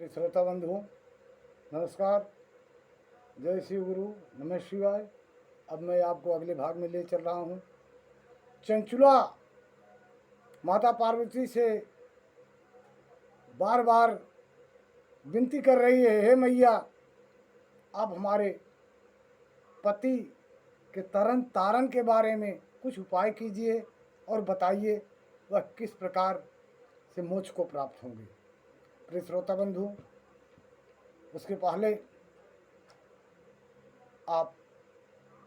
प्रिय श्रोता बंधुओं, नमस्कार। जय शिव गुरु, नमः शिवाय। अब मैं आपको अगले भाग में ले चल रहा हूँ। चंचुला माता पार्वती से बार बार विनती कर रही है, हे मैया, आप हमारे पति के तरन तारण के बारे में कुछ उपाय कीजिए और बताइए वह किस प्रकार से मोक्ष को प्राप्त होंगे। प्रिय श्रोता बंधु, उसके पहले आप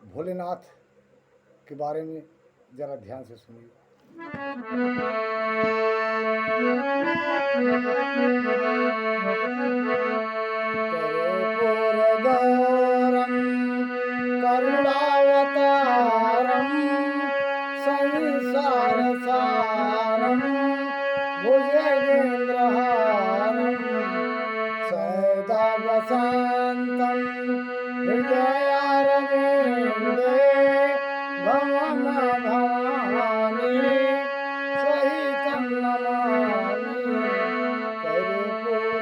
भोलेनाथ के बारे में जरा ध्यान से सुनिए। कर्पूरगौरं करुणावतारं संसारसारं भुजगेन्द्रहारं सदा वसन्तं हृदयारविन्दे भवन भवानी सहितं नमामि कर्पूरगौरं।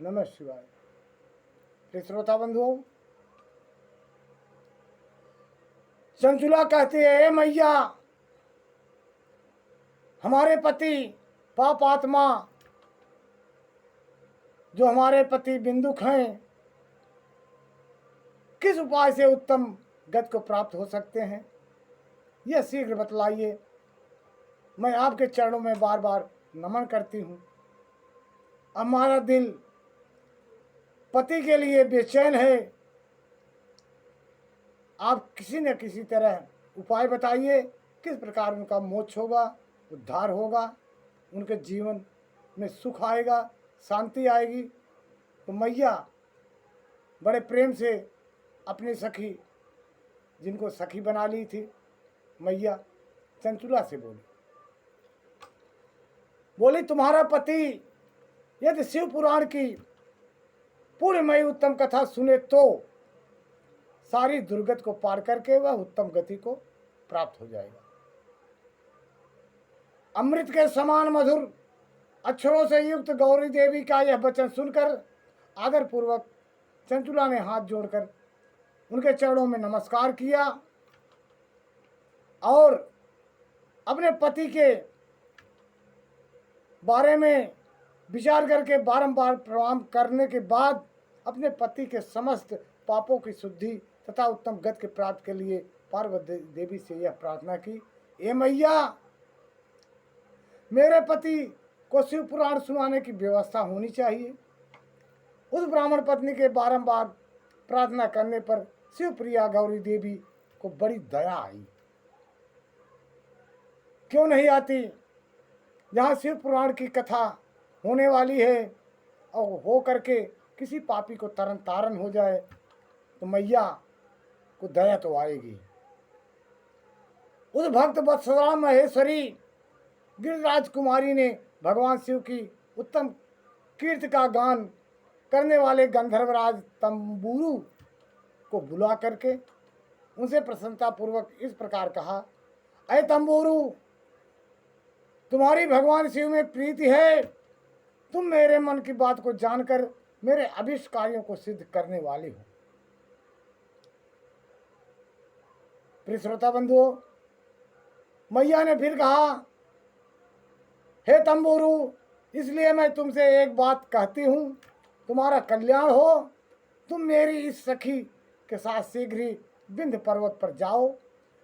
नमः शिवाय। प्रिय श्रोता बंधुओं, चंचुला कहती है, हे मैया, हमारे पति पाप आत्मा जो हमारे पति बिंदुक हैं, किस उपाय से उत्तम गति को प्राप्त हो सकते हैं, यह शीघ्र बतलाइए। मैं आपके चरणों में बार बार नमन करती हूँ। हमारा दिल पति के लिए बेचैन है। आप किसी न किसी तरह उपाय बताइए, किस प्रकार उनका मोक्ष होगा, उद्धार होगा, उनके जीवन में सुख आएगा, शांति आएगी। तो मैया बड़े प्रेम से अपनी सखी, जिनको सखी बना ली थी, मैया चंचुला से बोली, तुम्हारा पति यदि शिव पुराण की पूर्णमयी उत्तम कथा सुने तो सारी दुर्गति को पार करके वह उत्तम गति को प्राप्त हो जाएगा। अमृत के समान मधुर अक्षरों से युक्त गौरी देवी का यह वचन सुनकर आदर पूर्वक चंचुला ने हाथ जोड़कर उनके चरणों में नमस्कार किया और अपने पति के बारे में विचार करके बारंबार प्रणाम करने के बाद अपने पति के समस्त पापों की शुद्धि तथा उत्तम गति के प्राप्त के लिए पार्वती देवी से यह प्रार्थना की, ए मैया, मेरे पति को शिव पुराण सुनाने की व्यवस्था होनी चाहिए। उस ब्राह्मण पत्नी के बारंबार प्रार्थना करने पर शिव प्रिया गौरी देवी को बड़ी दया आई। क्यों नहीं आती? जहाँ शिव पुराण की कथा होने वाली है और हो करके किसी पापी को तरन तारण हो जाए तो मैया को दया तो आएगी। उस भक्त वत्सला महेश्वरी गिरिराज कुमारी ने भगवान शिव की उत्तम कीर्ति का गान करने वाले गंधर्वराज तंबूरू को बुला करके उनसे प्रसन्नता पूर्वक इस प्रकार कहा, अय तंबूरू, तुम्हारी भगवान शिव में प्रीति है। तुम मेरे मन की बात को जानकर मेरे अभिष्ट कार्यों को सिद्ध करने वाली हो। प्रिय श्रोता बंधुओं, मैया ने फिर कहा, हे तंबूरू, इसलिए मैं तुमसे एक बात कहती हूँ, तुम्हारा कल्याण हो। तुम मेरी इस सखी के साथ शीघ्र ही विंध्य पर्वत पर जाओ।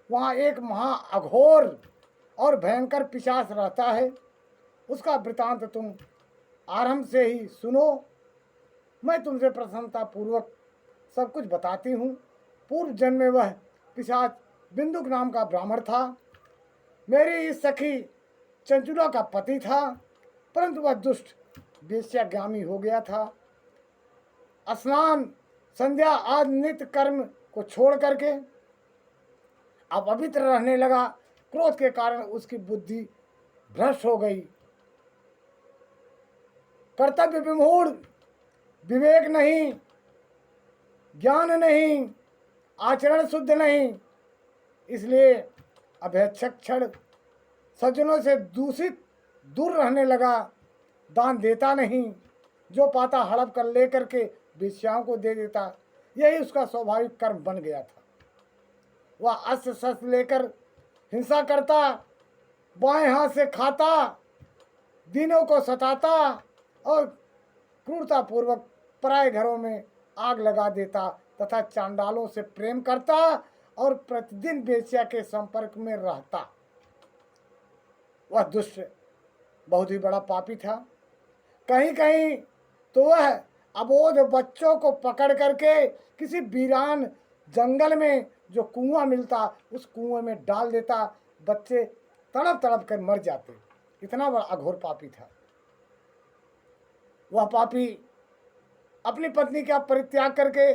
वहाँ एक महा अघोर और भयंकर पिशाच रहता है। उसका वृतांत तुम आरंभ से ही सुनो। मैं तुमसे प्रसन्नता पूर्वक सब कुछ बताती हूँ। पूर्व जन्म में वह पिशाच बिंदुक नाम का ब्राह्मण था। मेरी इस सखी चंचुला का पति था, परंतु वह दुष्ट वेश्यागामी हो गया था। स्नान, संध्या आदि नित्य कर्म को छोड़ करके अपवित्र रहने लगा। क्रोध के कारण उसकी बुद्धि भ्रष्ट हो गई। कर्तव्य विमूढ़, विवेक नहीं, ज्ञान नहीं, आचरण शुद्ध नहीं, इसलिए अभेक्षक क्षण सज्जनों से दूर रहने लगा। दान देता नहीं, जो पाता हड़प कर लेकर के वेश्याओं को दे देता। यही उसका स्वाभाविक कर्म बन गया था। वह अस्त्र शस्त्र लेकर हिंसा करता, बाएं हाथ से खाता, दीनों को सताता और क्रूरतापूर्वक पराये घरों में आग लगा देता तथा चांडालों से प्रेम करता और प्रतिदिन वेश्या के संपर्क में रहता। वह दुष्ट बहुत ही बड़ा पापी था। कहीं कहीं तो वह अबोध बच्चों को पकड़ करके किसी वीरान जंगल में जो कुआं मिलता उस कुएं में डाल देता। बच्चे तड़प तड़प कर मर जाते। इतना बड़ा अघोर पापी था वह पापी। अपनी पत्नी का परित्याग करके